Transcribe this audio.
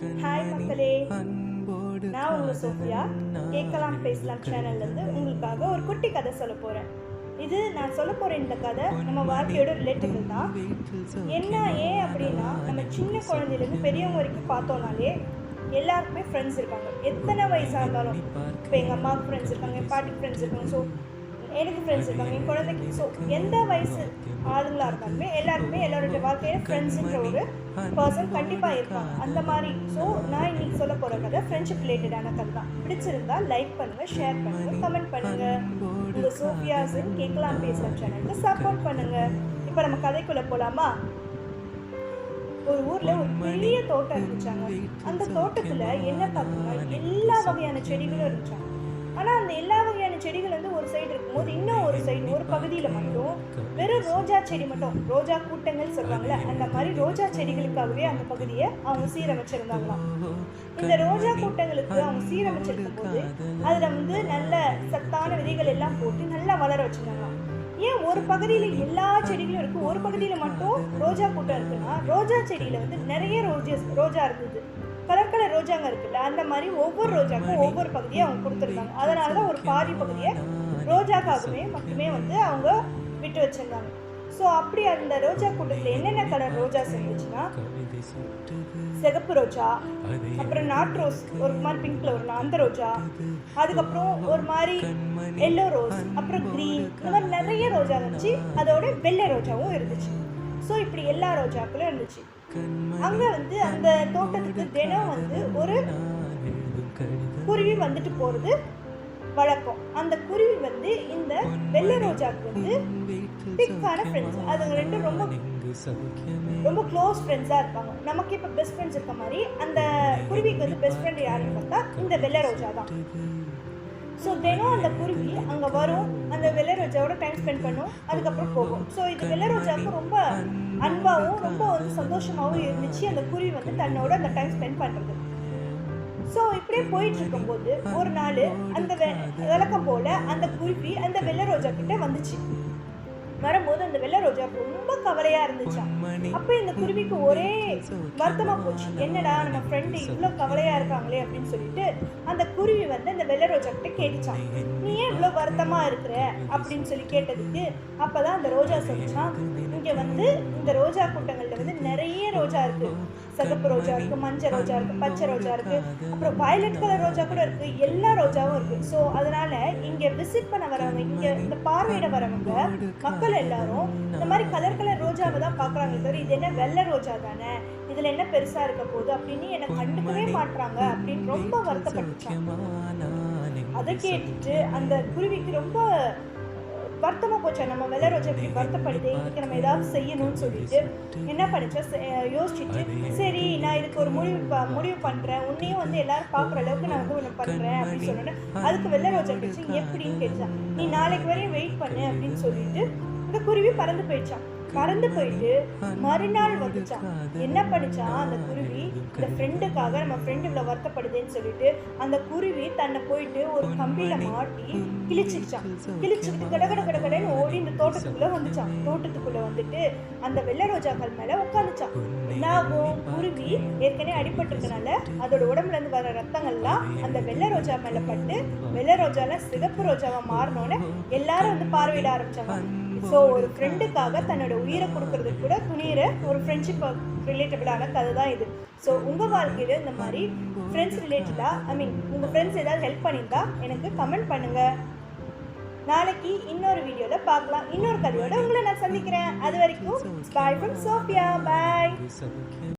Hi மக்களே, நான் உங்கள் சோஃபியா. கேட்கலாம் பேசலாம் சேனல்லேருந்து உங்களுக்காக ஒரு குட்டி கதை சொல்ல போகிறேன். இது நான் சொல்ல போகிற இந்த கதை நம்ம வாழ்க்கையோட ரிலேட்டபிள் தான். ஏன் அப்படின்னா, நம்ம சின்ன குழந்தையிலேருந்து பெரியவங்க வரைக்கும் பார்த்தோம்னாலே எல்லாருக்குமே ஃப்ரெண்ட்ஸ் இருக்காங்க. எத்தனை வயசாக இருந்தாலும், இப்போ எங்கள் அம்மாவுக்கு ஃப்ரெண்ட்ஸ் இருக்காங்க, என் பாட்டிக்கு ஃப்ரெண்ட்ஸ் இருக்காங்க, ஸோ எனக்கு ஃப்ரெண்ட்ஸ் இருக்காங்க, என் குழந்தைக்கு. ஸோ எந்த வயசு ஆளுங்களாக இருந்தாலுமே எல்லாருக்குமே எல்லாருடைய வாழ்க்கையில் ஃப்ரெண்ட்ஸுன்ற ஒரு பர்சன் கண்டிப்பாக இருப்பாங்க. அந்த மாதிரி ஸோ நான் இன்னைக்கு சொல்ல போகிற கதை ஃப்ரெண்ட்ஷிப் ரிலேட்டடான கதை தான். பிடிச்சிருந்தா லைக் பண்ணுங்கள், ஷேர் பண்ணுங்கள், கமெண்ட் பண்ணுங்கள். உங்கள் சோஃபியாஸின் கேட்கலாம் பேசலாம் சேனலுக்கு சப்போர்ட் பண்ணுங்கள். இப்போ நம்ம கதைக்குள்ளே போகலாமா? ஒரு ஊரில் ஒரு பெரிய தோட்டம் இருந்துச்சாங்க. அந்த தோட்டத்தில் என்ன பார்த்தோம்னா எல்லா வகையான செடிகளும் இருந்துச்சாங்க. ஆனால் அந்த எல்லா வகையான செடிகள் வந்து ஒரு சைடு இருக்கும்போது இன்னும் ஒரு சைடு ஒரு பகுதியில் மட்டும் வெறும் ரோஜா செடி மட்டும், ரோஜா கூட்டங்கள் சொல்லுவாங்கள்ல, அந்த மாதிரி ரோஜா செடிகளுக்காகவே அந்த பகுதியை அவங்க சீரமைச்சிருந்தாங்களாம். இந்த ரோஜா கூட்டங்களுக்கு அவங்க சீரமைச்சிருக்கும் போது அதில் வந்து நல்ல சத்தான விதைகள் எல்லாம் போட்டு நல்லா வளர வச்சுருந்தாங்களாம். ஏன் ஒரு பகுதியில் எல்லா செடிகளும் இருக்குது, ஒரு பகுதியில் மட்டும் ரோஜா கூட்டம் இருக்குன்னா, ரோஜா செடியில் வந்து நிறைய ரோஜா இருந்தது. கலர் ரோஜாங்க இருக்குல்ல, அந்த மாதிரி ஒவ்வொரு ரோஜாக்கும் ஒவ்வொரு பகுதியை அவங்க கொடுத்துருந்தாங்க. அதனால தான் ஒரு பாதி பகுதியை ரோஜாக்காகவே மட்டுமே வந்து அவங்க விட்டு வச்சிருந்தாங்க. ஸோ அப்படி அந்த ரோஜா கூட்டத்தில் என்னென்ன கலர் ரோஜா இருந்துச்சுன்னா, சிகப்பு ரோஜா, அப்புறம் நாட் ரோஸ், ஒரு மாதிரி பிங்க்ல வரலாம் அந்த ரோஜா, அதுக்கப்புறம் ஒரு மாதிரி எல்லோ ரோஸ், அப்புறம் க்ரீன், இந்த மாதிரி நிறைய ரோஜா இருந்துச்சு. அதோட வெள்ளை ரோஜாவும் இருந்துச்சு. ஸோ இப்படி எல்லா ரோஜாக்களும் இருந்துச்சு. அங்கே வந்து அந்த தோட்டத்துக்கு தினம் வந்து ஒரு குருவி வந்துட்டு போகிறது வழக்கம். அந்த குருவி வந்து இந்த வெள்ளை ரோஜாவுக்கு வந்து திக்கான ஃப்ரெண்ட்ஸ். அது ரெண்டும் ரொம்ப ரொம்ப க்ளோஸ் ஃப்ரெண்ட்ஸாக இருப்பாங்க. நமக்கு இப்போ பெஸ்ட் ஃப்ரெண்ட்ஸ் இருக்க மாதிரி அந்த குருவிக்கு வந்து பெஸ்ட் ஃப்ரெண்ட் யாருன்னு பார்த்தா இந்த வெள்ளை ரோஜா தான். ஸோ தினம் அந்த குருவி அங்கே வரும், அந்த வெள்ளை ரோஜாவோட டைம் ஸ்பெண்ட் பண்ணும், அதுக்கப்புறம் போகும். ஸோ இது வெள்ளை ரோஜாவுக்கு ரொம்ப அன்பாகவும் ரொம்ப வந்து சந்தோஷமாகவும் இருந்துச்சு அந்த குருவி வந்து தன்னோட அந்த டைம் ஸ்பெண்ட் பண்ணுறது. ஸோ இப்படியே போயிட்டு இருக்கும்போது ஒரு நாள் அந்த விளக்கம் போல அந்த குருவி அந்த வெள்ளை ரோஜா கிட்ட வந்துச்சு. வரும்போது அந்த வெள்ளை ரோஜா ரொம்ப கவலையாக இருந்துச்சா. அப்போ இந்த குருவிக்கு ஒரே வருத்தமாக போச்சு. என்னடா நம்ம ஃப்ரெண்டு இவ்வளோ கவலையாக இருக்காங்களே அப்படின்னு சொல்லிட்டு அந்த குருவி வந்து அந்த வெள்ளை ரோஜா கிட்ட கேட்டுச்சான், நீ ஏன் இவ்வளோ வருத்தமாக இருக்கிற அப்படின்னு சொல்லி கேட்டதுக்கு அப்போ தான் அந்த ரோஜா சொல்லிச்சான், இங்கே வந்து இந்த ரோஜா கூட்டங்களில் வந்து நிறைய ரோஜா இருக்குது. சிகப்பு ரோஜா இருக்குது, மஞ்சள் ரோஜா இருக்குது, பச்சை ரோஜா இருக்குது, அப்புறம் வயலட் கலர் ரோஜா கூட இருக்குது, எல்லா ரோஜாவும் இருக்குது. ஸோ அதனால் இங்கே விசிட் பண்ண வரவங்க, இங்கே இந்த பார்வையிட வரவங்க மக்கள் எல்லாரும் இந்த மாதிரி கலர் ரோஜாவை தான் பார்க்குறாங்க. தவிர இது என்ன வெள்ளை ரோஜா தானே, இதில் என்ன பெருசாக இருக்க போகுது அப்படின்னு என்னை கண்டுக்கவே மாட்டுறாங்க அப்படின்னு ரொம்ப வருத்தப்பட்டுச்சாங்க. அதை கேட்டுட்டு அந்த குருவிக்கு ரொம்ப வருத்தமாக போச்சா, நம்ம வெள்ளை ரோஜா இப்படி வருத்தப்படுது, இதுக்கு நம்ம ஏதாவது செய்யணும்னு சொல்லிட்டு என்ன பண்ணிச்சா, யோசிச்சுட்டு சரி நான் இதுக்கு ஒரு முடிவு பண்ணுறேன், உன்னையும் வந்து எல்லாரும் பார்க்குற அளவுக்கு நான் வந்து ஒன்று பண்ணுறேன் அப்படின்னு சொன்னேன். அதுக்கு வெள்ளை ரோஜா கேட்டுச்சு, எப்படின்னு கேட்டுச்சான். நீ நாளைக்கு வரையும் வெயிட் பண்ணு அப்படின்னு சொல்லிட்டு இந்த குருவி பறந்து போயிடுச்சான். பறந்து போயிட்டு மறுநாள் வந்துச்சான். என்ன பண்ணிச்சான் அந்த குருவி, இந்த ஃப்ரெண்டுக்காக நம்ம ஃப்ரெண்டு இவ்வளோ வருத்தப்படுதுன்னு சொல்லிட்டு அந்த குருவி தன்னை போயிட்டு ஒரு கம்பியில மாட்டி கிழிச்சிருச்சான். கிழிச்சுட்டு கடகடன்னு ஓடி இந்த தோட்டத்துக்குள்ள வந்துச்சான். தோட்டத்துக்குள்ள வந்துட்டு அந்த வெள்ளை ரோஜாக்கள் மேல உட்காந்துச்சான். என்னாகும், குருவி ஏற்கனவே அடிபட்டிருக்கனால அதோட உடம்புல இருந்து வர ரத்தங்கள்லாம் அந்த வெள்ளை ரோஜா மேல பட்டு வெள்ளை ரோஜாலாம் சிகப்பு ரோஜாவா மாறினோன்னு எல்லாரும் வந்து பார்வையிட ஆரம்பிச்சாங்க. ஸோ ஒரு ஃப்ரெண்டுக்காக தன்னோட உயிரை கொடுக்கறதுக்கு கூட துணியிற ஒரு ஃப்ரெண்ட்ஷிப் ரிலேட்டபிளான கதை தான் இது. ஸோ உங்கள் வாழ்க்கையில் இந்த மாதிரி ஃப்ரெண்ட்ஸ் ரிலேட்டடாக உங்கள் ஃப்ரெண்ட்ஸ் ஏதாவது ஹெல்ப் பண்ணியிருந்தா எனக்கு கமெண்ட் பண்ணுங்கள். நாளைக்கு இன்னொரு வீடியோவில் பார்க்கலாம். இன்னொரு கதையோட உங்களை நான் சந்திக்கிறேன். அது வரைக்கும் பாய் ஃப்ரம் சோஃபியா. பாய்.